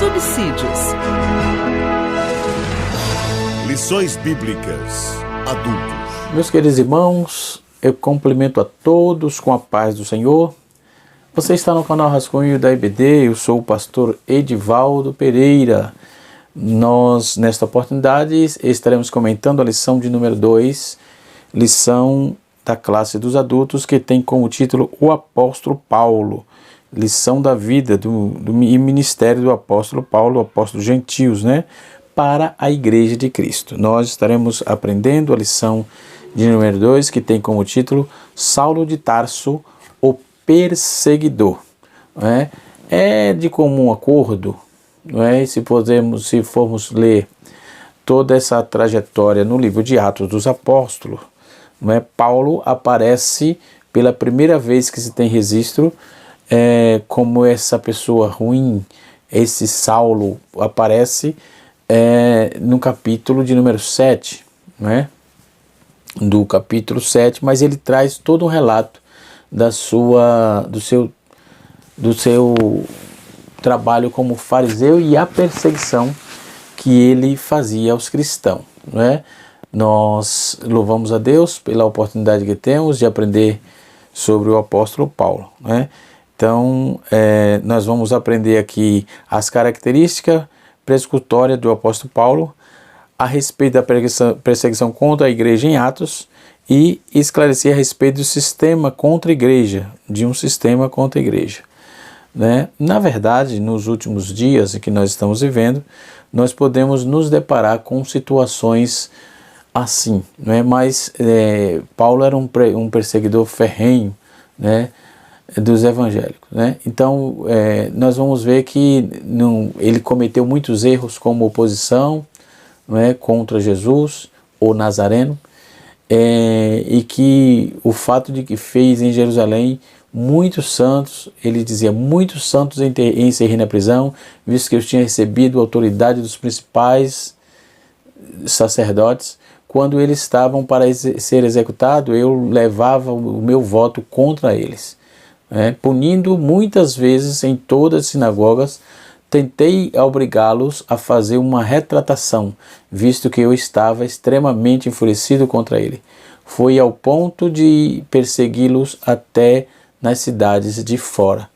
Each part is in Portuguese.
subsídios. Lições Bíblicas Adultos. Meus queridos irmãos, eu cumprimento a todos com a paz do Senhor. Você está no canal Rascunho da IBD, eu sou o pastor Edivaldo Pereira. Nós, nesta oportunidade, estaremos comentando a lição de número 2, lição da classe dos adultos, que tem como título O Apóstolo Paulo, lição da vida do ministério do apóstolo Paulo, o apóstolo gentios, para a Igreja de Cristo. Nós estaremos aprendendo a lição de número 2, que tem como título Saulo de Tarso, o perseguidor. É de comum acordo, se formos ler toda essa trajetória no livro de Atos dos Apóstolos, Paulo aparece pela primeira vez que se tem registro como essa pessoa ruim. Esse Saulo aparece no capítulo de número 7, do capítulo 7, mas ele traz todo um relato do seu trabalho como fariseu e a perseguição que ele fazia aos cristãos. Nós louvamos a Deus pela oportunidade que temos de aprender sobre o apóstolo Paulo. Então, nós vamos aprender aqui as características persecutórias do apóstolo Paulo, a respeito da perseguição contra a igreja em Atos, e esclarecer a respeito do sistema contra a igreja, de um sistema contra a igreja. Na verdade, nos últimos dias em que nós estamos vivendo, nós podemos nos deparar com situações assim, mas Paulo era um perseguidor ferrenho, dos evangélicos. Então, nós vamos ver que ele cometeu muitos erros como oposição contra Jesus, o Nazareno, e que o fato de que fez em Jerusalém muitos santos, ele dizia, muitos santos encerrei na prisão, visto que eu tinha recebido a autoridade dos principais sacerdotes. Quando eles estavam para ser executados, eu levava o meu voto contra eles. Punindo muitas vezes em todas as sinagogas, tentei obrigá-los a fazer uma retratação, visto que eu estava extremamente enfurecido contra ele. Foi ao ponto de persegui-los até nas cidades de fora.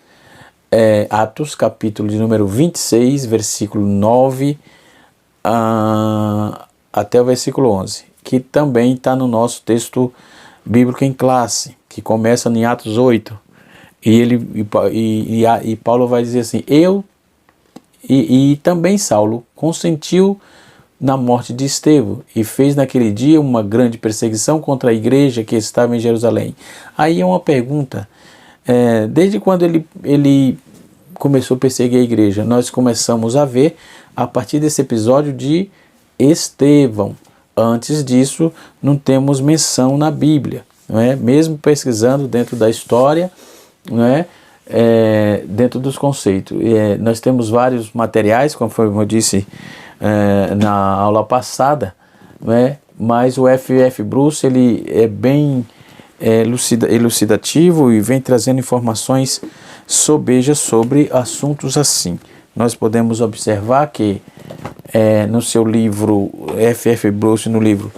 Atos, capítulo de número 26, versículo 9 até o versículo 11, que também está no nosso texto bíblico em classe, que começa em Atos 8, e Paulo vai dizer assim, e também Saulo consentiu na morte de Estevão, e fez naquele dia uma grande perseguição contra a igreja que estava em Jerusalém. Aí é uma pergunta, desde quando ele começou a perseguir a igreja? Nós começamos a ver a partir desse episódio de Estevão. Antes disso, não temos menção na Bíblia, mesmo pesquisando dentro da história, dentro dos conceitos. Nós temos vários materiais, conforme eu disse na aula passada, mas o F.F. Bruce ele é bem elucidativo e vem trazendo informações sobejas sobre assuntos assim. Nós podemos observar que no seu livro, F.F. Bruce, no livro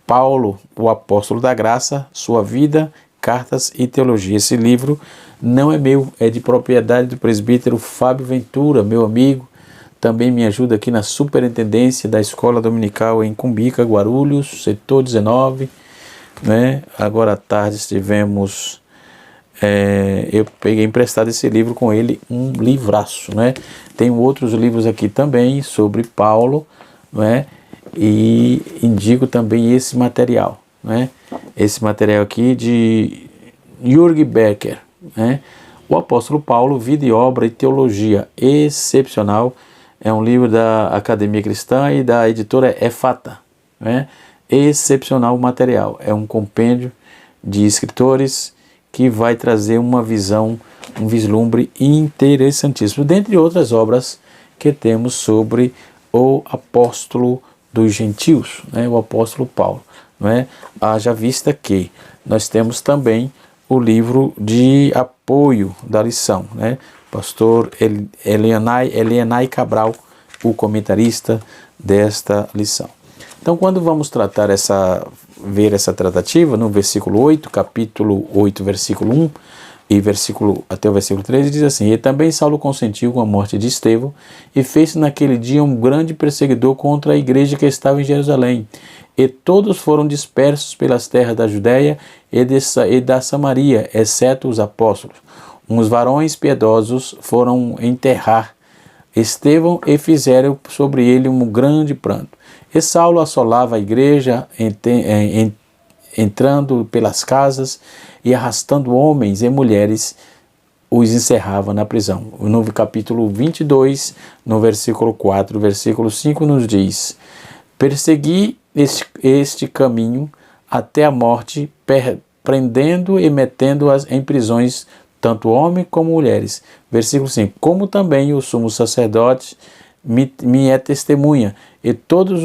Paulo, o Apóstolo da Graça, Sua Vida, Cartas e Teologia. Esse livro não é meu, é de propriedade do presbítero Fábio Ventura, meu amigo. Também me ajuda aqui na superintendência da Escola Dominical em Cumbica, Guarulhos, setor 19. Agora à tarde estivemos... eu peguei emprestado esse livro com ele, um livraço. Tenho outros livros aqui também sobre Paulo, e indico também esse material. Esse material aqui de Jürgen Becker, O Apóstolo Paulo, Vida e Obra e Teologia, excepcional. É um livro da Academia Cristã e da editora Efata. Excepcional material. É um compêndio de escritores que vai trazer uma visão, um vislumbre interessantíssimo, dentre outras obras que temos sobre o apóstolo dos gentios, o apóstolo Paulo. Haja vista que nós temos também o livro de apoio da lição, né? Pastor Elianai Cabral, o comentarista desta lição. Então, quando vamos tratar ver essa tratativa, no versículo 8, capítulo 8, versículo 1 e até o versículo 13, diz assim: E também Saulo consentiu com a morte de Estevão, e fez-se naquele dia um grande perseguidor contra a igreja que estava em Jerusalém. E todos foram dispersos pelas terras da Judéia e da Samaria, exceto os apóstolos. Uns varões piedosos foram enterrar Estevão e fizeram sobre ele um grande pranto. E Saulo assolava a igreja, entrando pelas casas e arrastando homens e mulheres, os encerrava na prisão. No capítulo 22, no versículo 4, versículo 5, nos diz: Persegui este caminho até a morte, prendendo e metendo-as em prisões, tanto homens como mulheres. Versículo 5. Como também o sumo sacerdote me é testemunha, e todo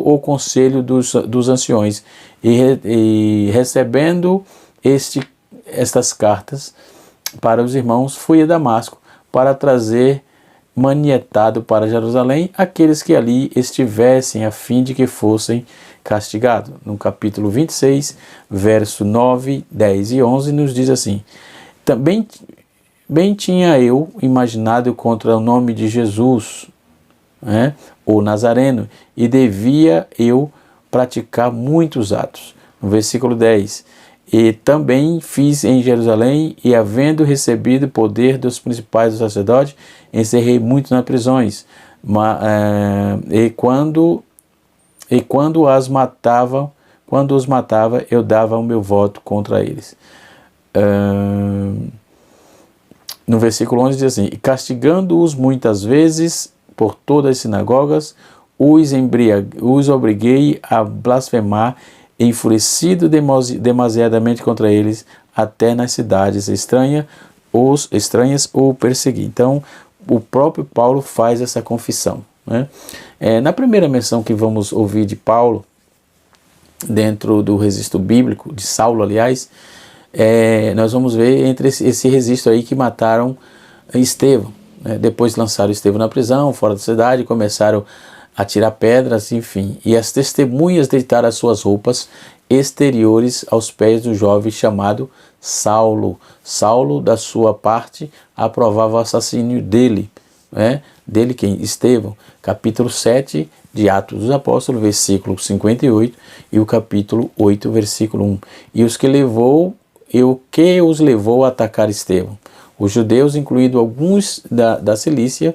o conselho dos anciões, e recebendo estas cartas para os irmãos, fui a Damasco para trazer manietado para Jerusalém aqueles que ali estivessem, a fim de que fossem castigados. No capítulo 26, verso 9, 10 e 11, nos diz assim: Também bem tinha eu imaginado contra o nome de Jesus, o Nazareno, e devia eu praticar muitos atos. No versículo 10, e também fiz em Jerusalém, e havendo recebido poder dos principais dos sacerdotes, encerrei muito nas prisões, e quando os matava, eu dava o meu voto contra eles. No versículo 11 diz assim: E castigando-os muitas vezes por todas as sinagogas, os obriguei a blasfemar, enfurecido demasiadamente contra eles, até nas cidades estranhas o persegui. Então, o próprio Paulo faz essa confissão, né? Na primeira menção que vamos ouvir de Paulo, dentro do registro bíblico, de Saulo, aliás, nós vamos ver entre esse registro aí que mataram Estevão, né? Depois lançaram Estevão na prisão, fora da cidade, começaram a tirar pedras, enfim, e as testemunhas deitaram as suas roupas exteriores aos pés do jovem chamado Saulo. Saulo, da sua parte, aprovava o assassínio dele, né? Dele quem? Estevão. Capítulo 7 de Atos dos Apóstolos, versículo 58, e o capítulo 8, versículo 1. E o que os levou a atacar Estevão? Os judeus, incluindo alguns da Cilícia,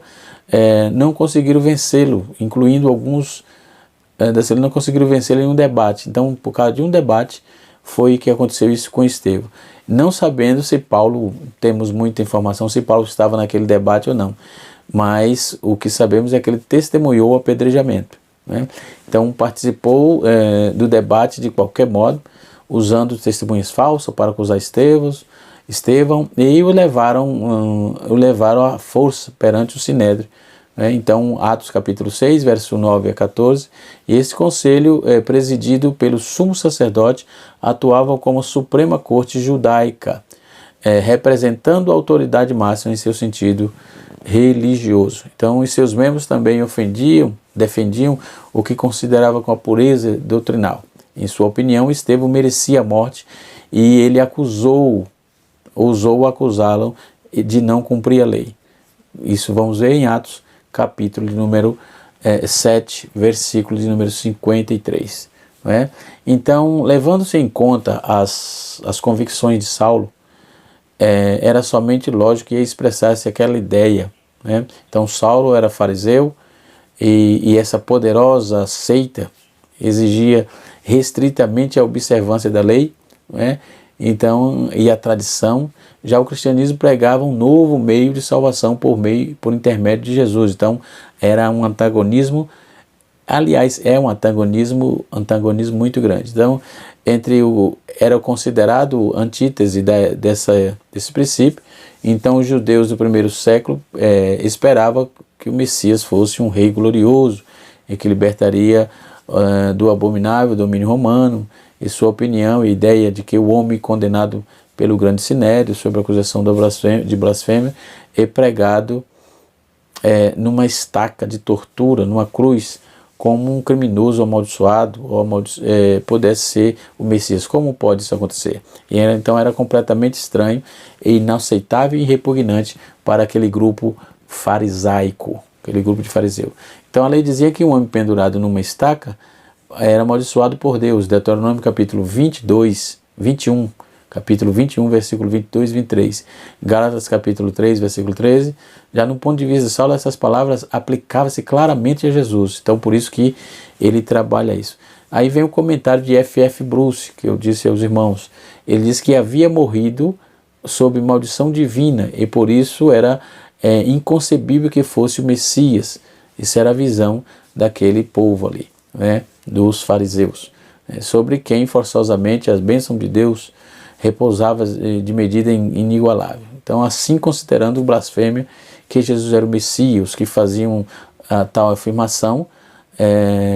não conseguiram vencê-lo, incluindo alguns da Cilícia, não conseguiram vencê-lo em um debate. Então, por causa de um debate, foi que aconteceu isso com Estevão. Não sabendo se Paulo, temos muita informação se Paulo estava naquele debate ou não, mas o que sabemos é que ele testemunhou o apedrejamento, né? Então, participou do debate de qualquer modo, usando testemunhas falsas para acusar Estevão, e o levaram à força perante o Sinédrio, né? Então, Atos capítulo 6, verso 9 a 14, e esse conselho, presidido pelo sumo sacerdote, atuava como suprema corte judaica, representando a autoridade máxima em seu sentido religioso. Então, os seus membros também defendiam o que considerava com a pureza doutrinal. Em sua opinião, Estevão merecia a morte, e ele ousou acusá-lo de não cumprir a lei. Isso vamos ver em Atos, capítulo de número 7, versículo de número 53. Não é? Então, levando-se em conta as convicções de Saulo, era somente lógico que expressasse aquela ideia, né? Então, Saulo era fariseu, e essa poderosa seita exigia restritamente a observância da lei, né? Então, e a tradição. Já o cristianismo pregava um novo meio de salvação por intermédio de Jesus. Então, era um antagonismo, aliás, é um antagonismo muito grande. Então, era considerado antítese desse princípio. Então, os judeus do primeiro século esperavam que o Messias fosse um rei glorioso, e que libertaria do abominável domínio romano, e sua opinião e ideia de que o homem condenado pelo grande sinédrio sobre a acusação de blasfêmia é pregado numa estaca de tortura, numa cruz, como um criminoso amaldiçoado pudesse ser o Messias. Como pode isso acontecer? Então era completamente estranho e inaceitável e repugnante para aquele grupo farisaico, aquele grupo de fariseu. Então a lei dizia que um homem pendurado numa estaca era amaldiçoado por Deus. Deuteronômio capítulo 21, capítulo 21, versículo 22 e 23. Gálatas capítulo 3, versículo 13. Já no ponto de vista de Saulo, essas palavras aplicavam-se claramente a Jesus. Então por isso que ele trabalha isso. Aí vem o comentário de F.F. Bruce, que eu disse aos irmãos. Ele diz que havia morrido sob maldição divina e por isso era inconcebível que fosse o Messias. Isso era a visão daquele povo ali, né, dos fariseus, sobre quem forçosamente as bênçãos de Deus repousava de medida inigualável. Então, assim considerando blasfêmia que Jesus era o Messias, os que faziam a tal afirmação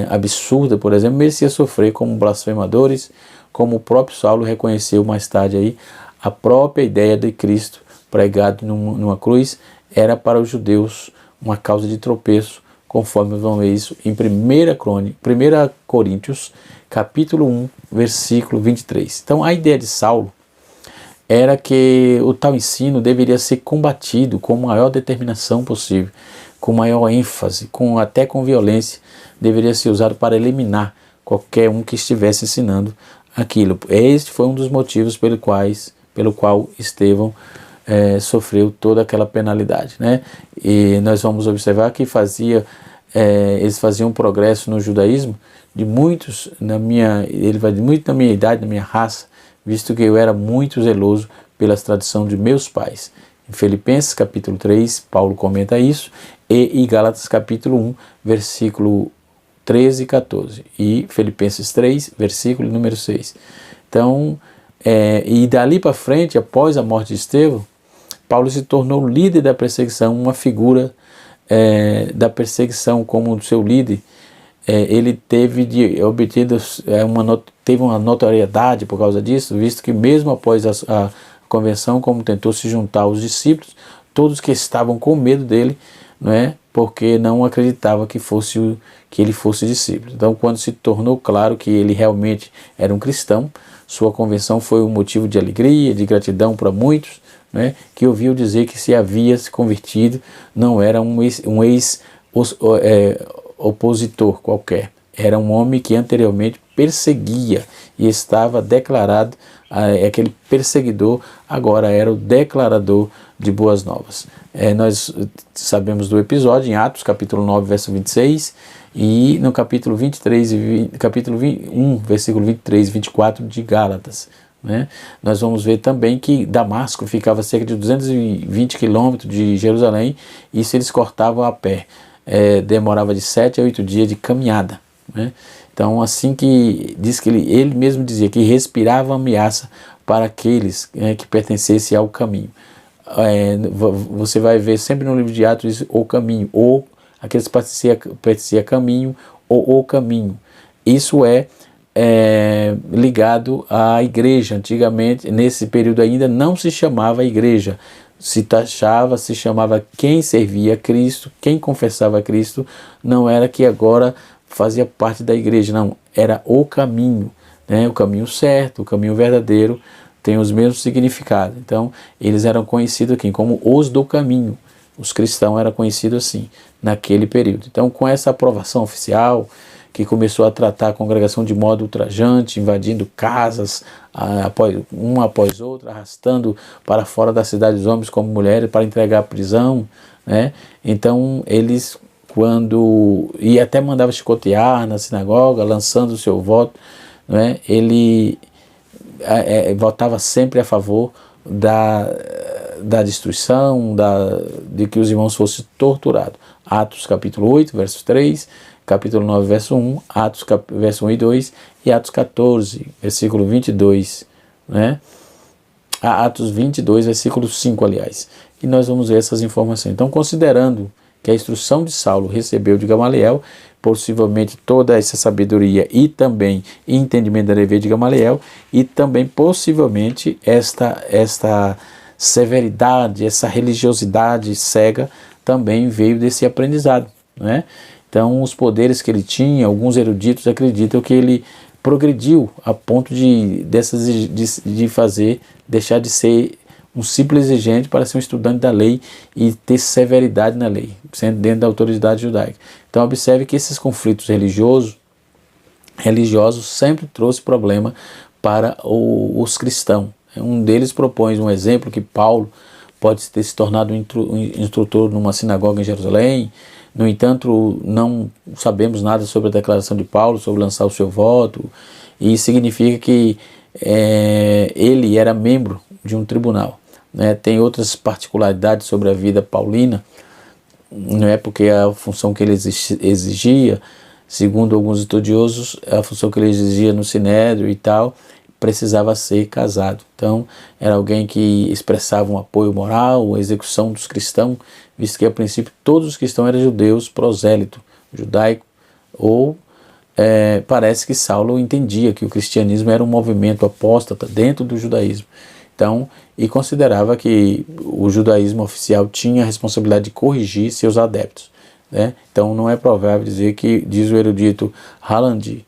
absurda, por exemplo, merecia sofrer como blasfemadores, como o próprio Saulo reconheceu mais tarde aí, a própria ideia de Cristo pregado numa cruz era para os judeus uma causa de tropeço, conforme vamos ver isso em 1 Coríntios, capítulo 1, versículo 23. Então a ideia de Saulo era que o tal ensino deveria ser combatido com a maior determinação possível, com maior ênfase, até com violência, deveria ser usado para eliminar qualquer um que estivesse ensinando aquilo. Este foi um dos motivos pelo qual Estevão sofreu toda aquela penalidade, né? E nós vamos observar que eles faziam um progresso no judaísmo de muitos, ele vai de muito na minha idade, na minha raça, visto que eu era muito zeloso pelas tradições de meus pais. Em Filipenses capítulo 3, Paulo comenta isso, e em Gálatas capítulo 1, versículo 13 e 14, e Filipenses 3, versículo número 6. Então, e dali para frente, após a morte de Estevão, Paulo se tornou líder da perseguição, uma figura da perseguição como seu líder. Ele teve uma notoriedade por causa disso, visto que mesmo após a convenção, como tentou se juntar aos discípulos, todos que estavam com medo dele, não é? Porque não acreditavam que ele fosse discípulo. Então, quando se tornou claro que ele realmente era um cristão, sua convenção foi um motivo de alegria, de gratidão para muitos, né, que ouviu dizer que se havia se convertido, não era um ex-opositor qualquer, era um homem que anteriormente perseguia e estava declarado, aquele perseguidor agora era o declarador de boas novas. Nós sabemos do episódio em Atos capítulo 9, verso 26, e no capítulo 1, versículo 23 e 24 de Gálatas. Né? Nós vamos ver também que Damasco ficava a cerca de 220 quilômetros de Jerusalém, e isso eles cortavam a pé, demorava de 7 a 8 dias de caminhada, né? Então assim que diz que ele mesmo dizia que respirava ameaça para aqueles que pertencessem ao caminho. Você vai ver sempre no livro de Atos o caminho, ou aqueles que pertenciam a caminho, ou o caminho. Isso ligado à igreja. Antigamente, nesse período ainda não se chamava igreja, se chamava quem servia a Cristo, quem confessava a Cristo, não era que agora fazia parte da igreja, não, era o caminho, né? O caminho certo, o caminho verdadeiro, tem os mesmos significados. Então, eles eram conhecidos aqui como os do caminho. Os cristãos eram conhecidos assim, naquele período. Então, com essa aprovação oficial, que começou a tratar a congregação de modo ultrajante, invadindo casas, uma após outra, arrastando para fora da cidade os homens como mulheres para entregar à prisão, né? Então, eles, e até mandava chicotear na sinagoga, lançando o seu voto, né? Ele votava sempre a favor da destruição, de que os irmãos fossem torturados. Atos capítulo 8, verso 3, capítulo 9, verso 1, Atos verso 1 e 2, e Atos 14, versículo 22, né? Atos 22, versículo 5, aliás. E nós vamos ver essas informações. Então, considerando que a instrução de Saulo recebeu de Gamaliel, possivelmente toda essa sabedoria e também entendimento da dever de Gamaliel, e também possivelmente esta severidade, essa religiosidade cega também veio desse aprendizado, né? Então, os poderes que ele tinha, alguns eruditos acreditam que ele progrediu a ponto de deixar de ser um simples exigente para ser um estudante da lei e ter severidade na lei, sendo dentro da autoridade judaica. Então, observe que esses conflitos religiosos sempre trouxe problema para os cristãos. Um deles propõe um exemplo que Paulo pode ter se tornado um instrutor numa sinagoga em Jerusalém. No entanto, não sabemos nada sobre a declaração de Paulo, sobre lançar o seu voto, e significa que ele era membro de um tribunal, né? Tem outras particularidades sobre a vida paulina, não é porque a função que ele exigia, segundo alguns estudiosos, a função que ele exigia no Sinédrio e tal, precisava ser casado. Então, era alguém que expressava um apoio moral, a execução dos cristãos, visto que a princípio todos os cristãos eram judeus, prosélito, judaico, ou parece que Saulo entendia que o cristianismo era um movimento apóstata dentro do judaísmo. Então, e considerava que o judaísmo oficial tinha a responsabilidade de corrigir seus adeptos, né? Então, não é provável dizer que, diz o erudito Halland,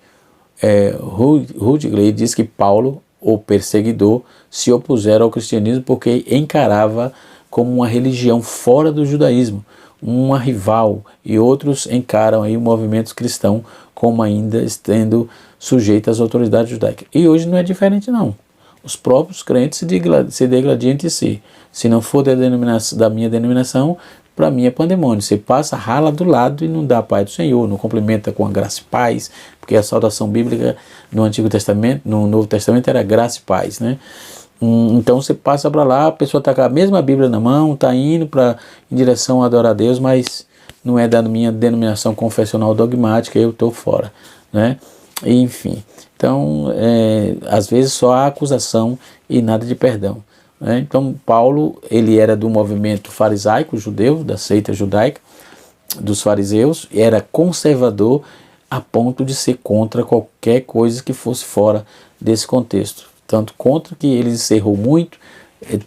Rudigley diz que Paulo, o perseguidor, se opusera ao cristianismo porque encarava como uma religião fora do judaísmo, uma rival, e outros encaram aí o movimento cristão como ainda estando sujeito às autoridades judaicas. E hoje não é diferente não. Os próprios crentes se degladiam entre si. Se não for da minha denominação, para mim é pandemônio. Você passa, rala do lado e não dá a paz do Senhor, não cumprimenta com a graça e paz, porque a saudação bíblica no Antigo Testamento, no Novo Testamento era graça e paz, né? Então você passa para lá, a pessoa está com a mesma Bíblia na mão, está indo em direção a adorar a Deus, mas não é da minha denominação confessional dogmática, eu estou fora, né? Enfim, então às vezes só há acusação e nada de perdão, né? Então Paulo, ele era do movimento farisaico judeu, da seita judaica, dos fariseus, e era conservador a ponto de ser contra qualquer coisa que fosse fora desse contexto. Tanto contra que ele encerrou muito,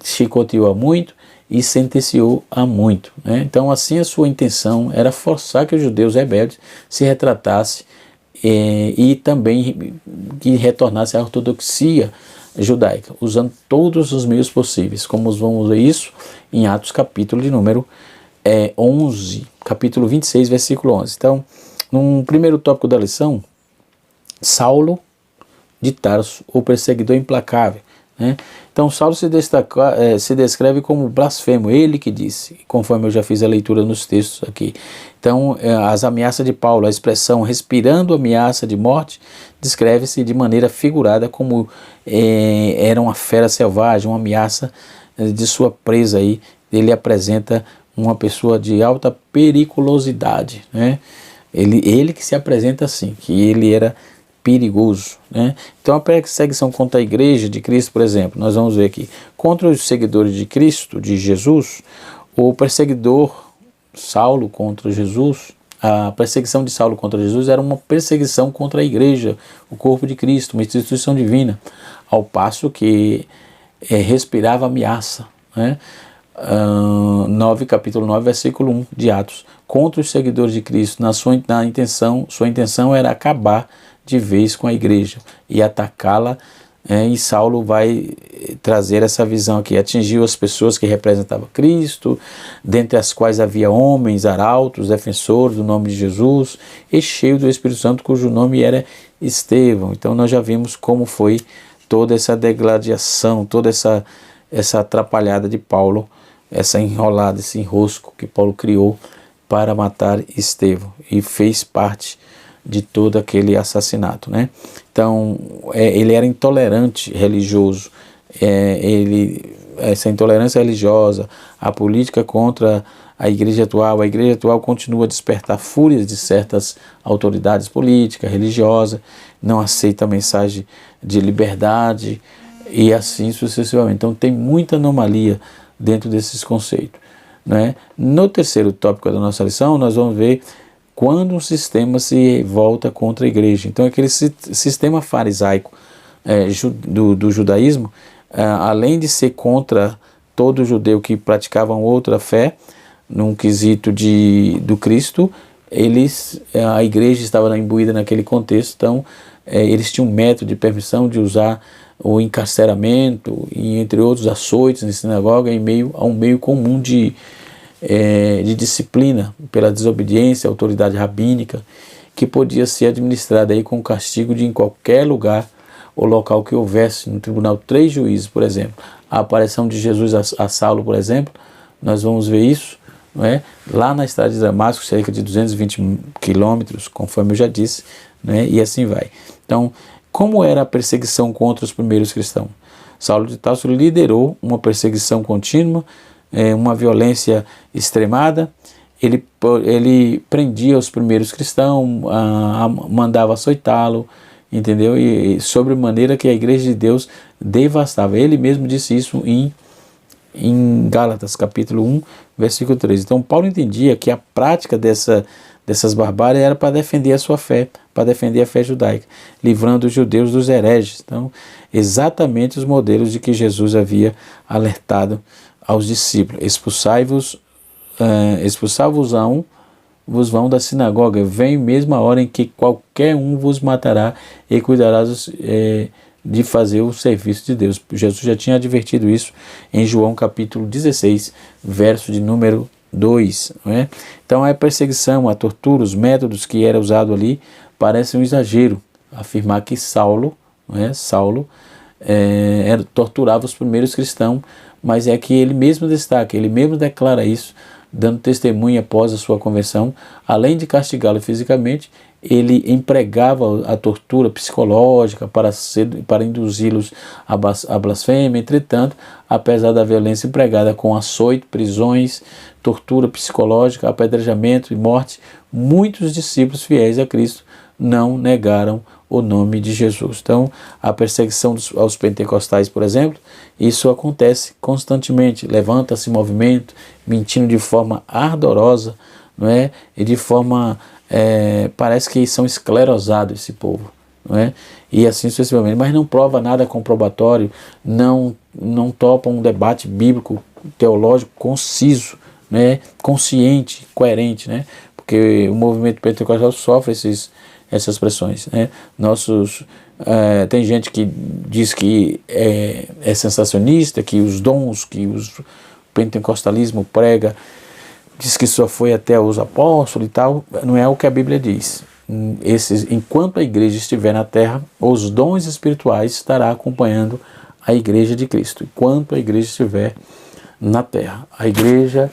chicoteou a muito e sentenciou a muito, né? Então assim a sua intenção era forçar que os judeus rebeldes se retratassem e também que retornasse à ortodoxia judaica, usando todos os meios possíveis, como vamos ver isso em Atos capítulo de número 11, capítulo 26, versículo 11. Então, no primeiro tópico da lição, Saulo de Tarso, o perseguidor implacável, né? Então Saulo se descreve como blasfemo, ele que disse, conforme eu já fiz a leitura nos textos aqui. Então as ameaças de Paulo, a expressão respirando ameaça de morte, descreve-se de maneira figurada como era uma fera selvagem, uma ameaça de sua presa aí. Ele apresenta uma pessoa de alta periculosidade, né? Ele que se apresenta assim, que ele era perigoso, né? Então a perseguição contra a igreja de Cristo, por exemplo, nós vamos ver aqui, contra os seguidores de Cristo, de Jesus, o perseguidor Saulo contra Jesus, a perseguição de Saulo contra Jesus era uma perseguição contra a igreja, o corpo de Cristo, uma instituição divina, ao passo que respirava ameaça, né? Capítulo 9, versículo 1 de Atos, contra os seguidores de Cristo, sua intenção era acabar de vez com a igreja e atacá-la, e Saulo vai trazer essa visão aqui. Atingiu as pessoas que representavam Cristo, dentre as quais havia homens, arautos, defensores do nome de Jesus e cheio do Espírito Santo, cujo nome era Estevão. Então nós já vimos como foi toda essa degladiação, toda essa atrapalhada de Paulo, essa enrolada, esse enrosco que Paulo criou para matar Estevão, e fez parte de todo aquele assassinato, né? Então ele era intolerante religioso, essa intolerância religiosa, a política contra a igreja atual continua a despertar fúrias de certas autoridades políticas, religiosas, não aceita a mensagem de liberdade e assim sucessivamente. Então tem muita anomalia dentro desses conceitos. né? No terceiro tópico da nossa lição, nós vamos ver quando um sistema se volta contra a igreja. Então, aquele sistema farisaico do judaísmo, além de ser contra todo judeu que praticavam outra fé, num quesito do Cristo, a igreja estava imbuída naquele contexto, então eles tinham um método de permissão de usar o encarceramento e entre outros açoites na sinagoga em meio a um meio comum de disciplina pela desobediência à autoridade rabínica, que podia ser administrada aí com castigo de em qualquer lugar ou local que houvesse no tribunal 3 juízes, por exemplo. A aparição de Jesus a Saulo, por exemplo, nós vamos ver isso, não é? Lá na estrada de Damasco, cerca de 220 quilômetros, conforme eu já disse, né? E assim vai. Então, como era a perseguição contra os primeiros cristãos? Saulo de Tarso liderou uma perseguição contínua, uma violência extremada. Ele prendia os primeiros cristãos, mandava açoitá-lo, entendeu? E sobre maneira que a igreja de Deus devastava. Ele mesmo disse isso em Gálatas, capítulo 1, versículo 13. Então, Paulo entendia que a prática dessas barbáries era para defender a sua fé, para defender a fé judaica, livrando os judeus dos hereges. Então, exatamente os modelos de que Jesus havia alertado aos discípulos. Expulsar-vos vão da sinagoga, vem mesmo a hora em que qualquer um vos matará e cuidarás de fazer o serviço de Deus. Jesus já tinha advertido isso em João capítulo 16, verso de número 2. Não é? Então a perseguição, a tortura, os métodos que era usado ali parecem um exagero. Afirmar que Saulo torturava os primeiros cristãos, mas é que ele mesmo destaca, ele mesmo declara isso, dando testemunho após a sua conversão. Além de castigá-lo fisicamente, ele empregava a tortura psicológica para induzi-los à blasfêmia. Entretanto, apesar da violência empregada com açoite, prisões, tortura psicológica, apedrejamento e morte, muitos discípulos fiéis a Cristo não negaram o nome de Jesus. Então, a perseguição aos pentecostais, por exemplo, isso acontece constantemente. Levanta-se movimento, mentindo de forma ardorosa, não é? E de forma, parece que são esclerosados esse povo, não é? E assim sucessivamente, mas não prova nada comprobatório, não topa um debate bíblico, teológico conciso, né? Consciente, coerente, né? Porque o movimento pentecostal sofre essas pressões, né? Tem gente que diz que é sensacionista, que os dons que o pentecostalismo prega, diz que só foi até os apóstolos e tal. Não é o que a Bíblia diz. Enquanto a igreja estiver na terra, os dons espirituais estará acompanhando a igreja de Cristo. Enquanto a igreja estiver na terra, a igreja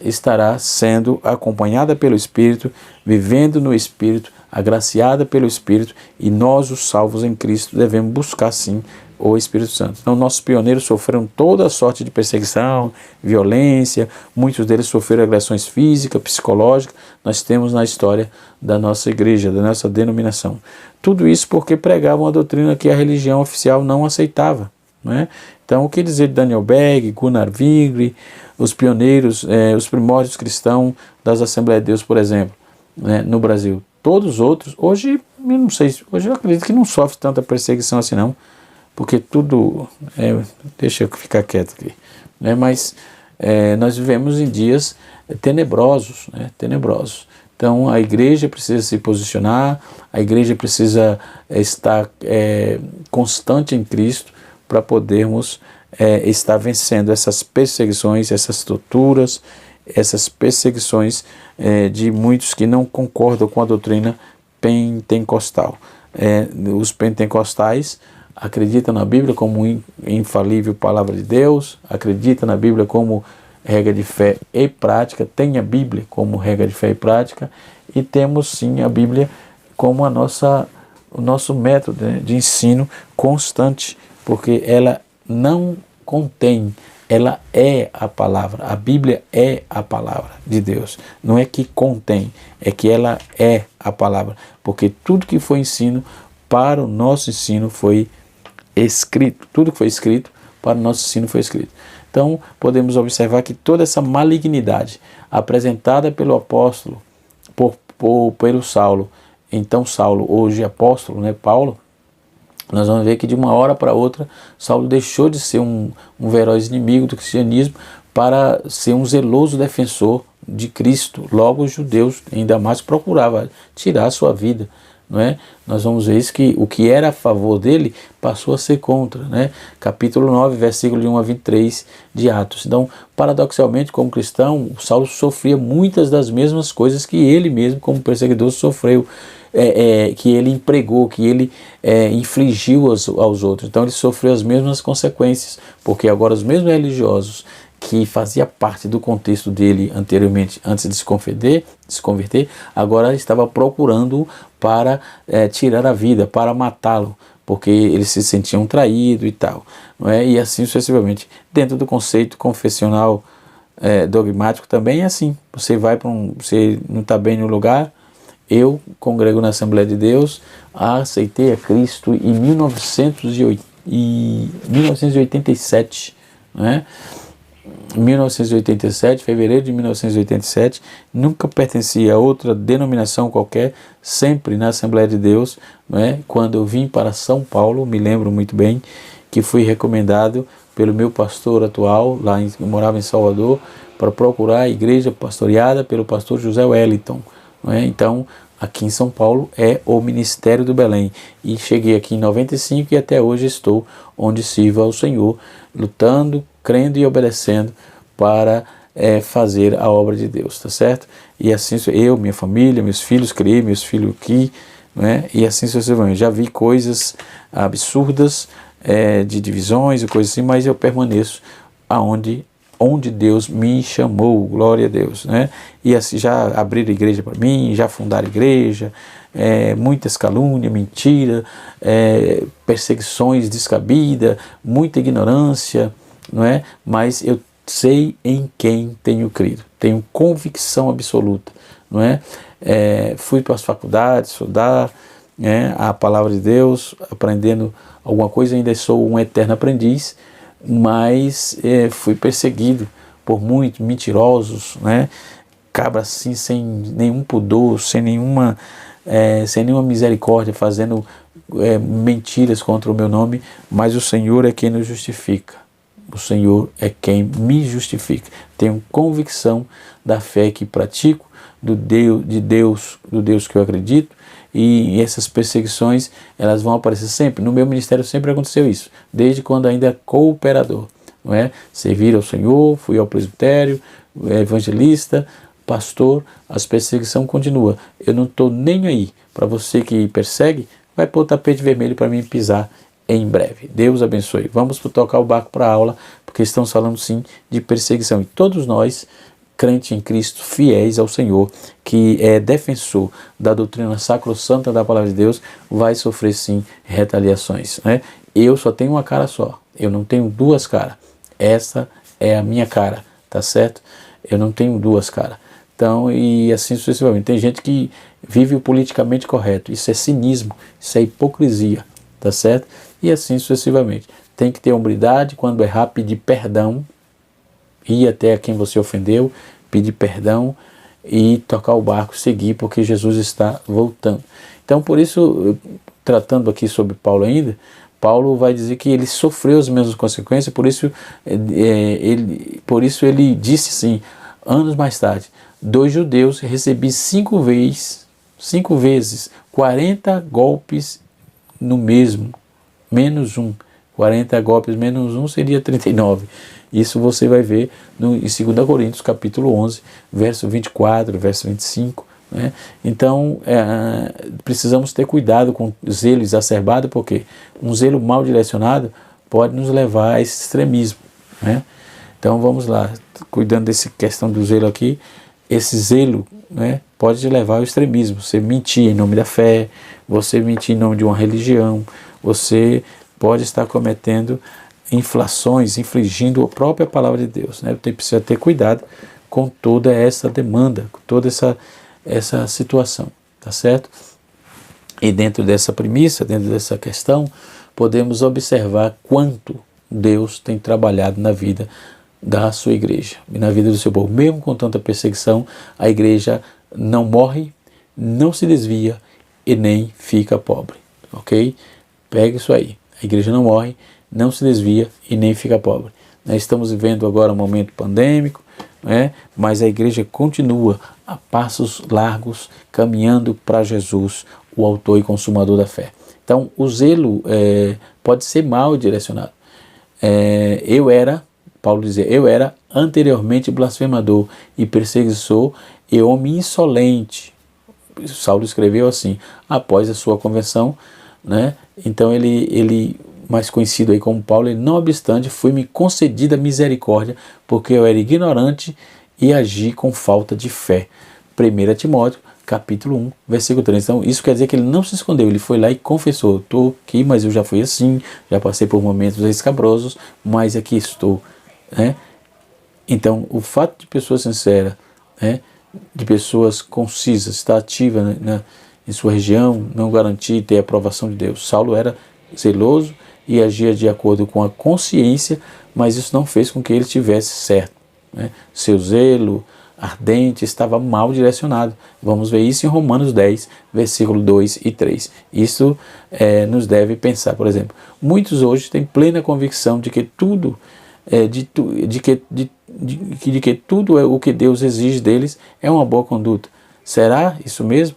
estará sendo acompanhada pelo Espírito, vivendo no Espírito, agraciada pelo Espírito, e nós, os salvos em Cristo, devemos buscar sim o Espírito Santo. Então, nossos pioneiros sofreram toda a sorte de perseguição, violência, muitos deles sofreram agressões físicas, psicológicas. Nós temos na história da nossa igreja, da nossa denominação. Tudo isso porque pregavam a doutrina que a religião oficial não aceitava, não é? Então, o que dizer de Daniel Begg, Gunnar Wingre, os pioneiros, os primórdios cristãos das Assembleias de Deus, por exemplo, né, no Brasil? Todos os outros, hoje eu acredito que não sofre tanta perseguição assim não, porque tudo, deixa eu ficar quieto aqui, né, mas nós vivemos em dias tenebrosos, né, tenebrosos. Então a igreja precisa se posicionar, a igreja precisa estar constante em Cristo para podermos estar vencendo essas perseguições, essas torturas, essas perseguições de muitos que não concordam com a doutrina pentecostal. Os pentecostais acreditam na Bíblia como infalível palavra de Deus, acreditam na Bíblia como regra de fé e prática, tem a Bíblia como regra de fé e prática, e temos sim a Bíblia como o nosso método, né, de ensino constante, porque ela não contém, ela é a palavra. A Bíblia é a palavra de Deus. Não é que contém, é que ela é a palavra. Porque tudo que foi ensino para o nosso ensino foi escrito. Tudo que foi escrito para o nosso ensino foi escrito. Então, Então, podemos observar que toda essa malignidade apresentada pelo apóstolo, pelo Saulo, então Saulo, hoje apóstolo, né, Paulo, nós vamos ver que de uma hora para outra, Saulo deixou de ser um feroz inimigo do cristianismo para ser um zeloso defensor de Cristo. Logo, os judeus ainda mais procuravam tirar a sua vida. Não é? Nós vamos ver isso, que o que era a favor dele passou a ser contra, né? Capítulo 9, versículo de 1 a 23 de Atos. Então, paradoxalmente, como cristão, Saulo sofria muitas das mesmas coisas que ele mesmo, como perseguidor, sofreu, que ele empregou, que ele infligiu aos outros. Então, ele sofreu as mesmas consequências, porque agora os mesmos religiosos que fazia parte do contexto dele anteriormente, antes de se converter, agora estava procurando para tirar a vida, para matá-lo, porque eles se sentiam traídos e tal, não é? E assim sucessivamente. Dentro do conceito confessional dogmático também é assim. Você vai você não está bem no lugar. Eu congrego na Assembleia de Deus, aceitei a Cristo em 1987, não é? 1987, fevereiro de 1987, nunca pertencia a outra denominação qualquer, sempre na Assembleia de Deus, não é? Quando eu vim para São Paulo, me lembro muito bem que fui recomendado pelo meu pastor atual, eu morava em Salvador, para procurar a igreja pastoreada pelo pastor José Wellington, não é? Então, aqui em São Paulo é o Ministério do Belém, e cheguei aqui em 95 e até hoje estou onde sirvo ao Senhor, lutando, crendo e obedecendo para fazer a obra de Deus, tá certo? E assim eu, minha família, meus filhos, criei meus filhos aqui, né? E assim sucessivamente. Já vi coisas absurdas de divisões e coisas assim, mas eu permaneço onde Deus me chamou, glória a Deus, né? E assim, já abriram igreja para mim, já fundaram igreja, muitas calúnias, mentira, perseguições descabidas, muita ignorância, não é? Mas eu sei em quem tenho crido, tenho convicção absoluta, não é? Fui para as faculdades estudar a palavra de Deus, aprendendo alguma coisa, ainda sou um eterno aprendiz, mas fui perseguido por muitos mentirosos, né? Cabra assim, sem nenhum pudor, sem nenhuma misericórdia, fazendo mentiras contra o meu nome, mas o Senhor é quem nos justifica. O Senhor é quem me justifica. Tenho convicção da fé que pratico, do Deus que eu acredito, e essas perseguições, elas vão aparecer sempre. No meu ministério sempre aconteceu isso, desde quando ainda cooperador, não é? Servir ao Senhor, fui ao presbitério, evangelista, pastor, as perseguições continuam. Eu não estou nem aí para você que persegue, vai pôr o tapete vermelho para mim pisar em breve. Deus abençoe. Vamos tocar o barco para a aula, porque estamos falando sim de perseguição. E todos nós, crentes em Cristo, fiéis ao Senhor, que é defensor da doutrina sacrossanta da palavra de Deus, vai sofrer sim retaliações, né? Eu só tenho uma cara só. Eu não tenho duas caras. Essa é a minha cara, tá certo? Eu não tenho duas caras. Então, e assim sucessivamente. Tem gente que vive o politicamente correto. Isso é cinismo, isso é hipocrisia, tá certo? E assim sucessivamente. Tem que ter hombridade, quando errar, pedir perdão, ir até quem você ofendeu, pedir perdão e tocar o barco, seguir, porque Jesus está voltando. Então, por isso, tratando aqui sobre Paulo ainda, Paulo vai dizer que ele sofreu as mesmas consequências, por isso ele disse assim, anos mais tarde, dos judeus recebi 5 vezes 40 golpes no mesmo, menos um. 40 golpes menos um seria 39. Isso você vai ver em 2 Coríntios, capítulo 11, verso 24, verso 25. Né? Então, precisamos ter cuidado com o zelo exacerbado, porque um zelo mal direcionado pode nos levar a esse extremismo. Né? Então, vamos lá, cuidando dessa questão do zelo aqui, esse zelo, né, pode te levar ao extremismo. Você mentir em nome da fé, você mentir em nome de uma religião, você pode estar cometendo inflações, infligindo a própria palavra de Deus. Né? Você precisa ter cuidado com toda essa demanda, com toda essa situação, tá certo? E dentro dessa premissa, dentro dessa questão, podemos observar quanto Deus tem trabalhado na vida da sua igreja e na vida do seu povo. Mesmo com tanta perseguição, a igreja não morre, não se desvia e nem fica pobre, ok? Pega isso aí. A igreja não morre, não se desvia e nem fica pobre. Nós estamos vivendo agora um momento pandêmico, né? Mas a igreja continua a passos largos, caminhando para Jesus, o autor e consumador da fé. Então, o zelo pode ser mal direcionado. Paulo dizia, eu era anteriormente blasfemador e perseguidor e homem insolente. Saulo escreveu assim, após a sua conversão, né? Então ele mais conhecido aí como Paulo, não obstante, foi-me concedida misericórdia, porque eu era ignorante e agi com falta de fé. 1 Timóteo, capítulo 1, versículo 3. Então, isso quer dizer que ele não se escondeu, ele foi lá e confessou, estou aqui, mas eu já fui assim, já passei por momentos escabrosos, mas aqui estou, né? Então, o fato de pessoa sincera, né, de pessoas concisas, estar ativa em sua região, não garantir ter a aprovação de Deus. Saulo era zeloso e agia de acordo com a consciência, mas isso não fez com que ele estivesse certo, né? Seu zelo ardente estava mal direcionado. Vamos ver isso em Romanos 10, versículo 2 e 3. Isso nos deve pensar, por exemplo, muitos hoje têm plena convicção de que tudo que tudo é o que Deus exige deles é uma boa conduta. Será isso mesmo?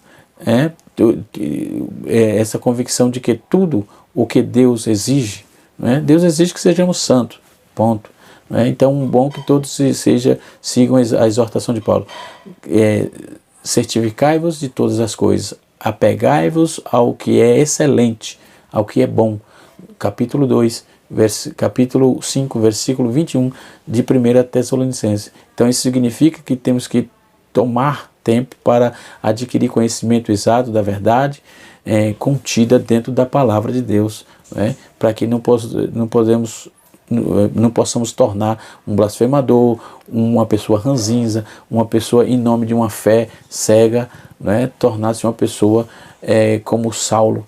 Essa convicção de que tudo o que Deus exige, né? Deus exige que sejamos santos, ponto. Então, bom que todos sigam a exortação de Paulo. Certificai-vos de todas as coisas, apegai-vos ao que é excelente, ao que é bom. Capítulo 5, versículo 21 de 1 Tessalonicenses. Então, isso significa que temos que tomar tempo para adquirir conhecimento exato da verdade contida dentro da palavra de Deus, né? Para que não possamos tornar um blasfemador, uma pessoa ranzinza, uma pessoa em nome de uma fé cega, né? Tornar-se uma pessoa como Saulo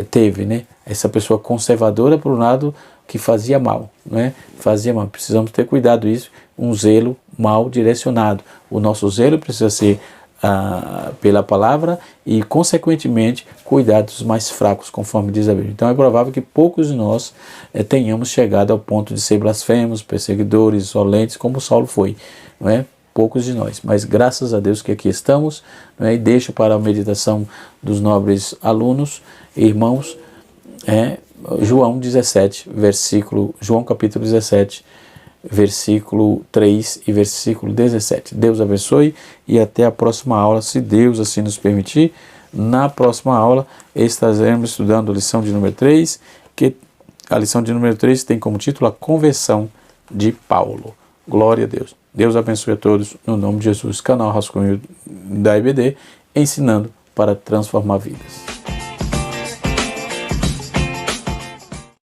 teve, né? Essa pessoa conservadora por um lado que fazia mal, né? Fazia mal. Precisamos ter cuidado isso, um zelo mal direcionado. O nosso zelo precisa ser pela palavra e, consequentemente, cuidar dos mais fracos, conforme diz a Bíblia. Então é provável que poucos de nós tenhamos chegado ao ponto de ser blasfemos, perseguidores, insolentes, como Saulo foi, não é? Poucos de nós, mas graças a Deus que aqui estamos, não é? E deixo para a meditação dos nobres alunos e irmãos, João capítulo 17, versículo 3 e versículo 17. Deus abençoe e até a próxima aula, se Deus assim nos permitir. Na próxima aula estaremos estudando a lição de número 3, que a lição de número 3 tem como título a conversão de Paulo. Glória a Deus. Deus abençoe a todos, no nome de Jesus. Canal Rascunho da IBD, ensinando para transformar vidas.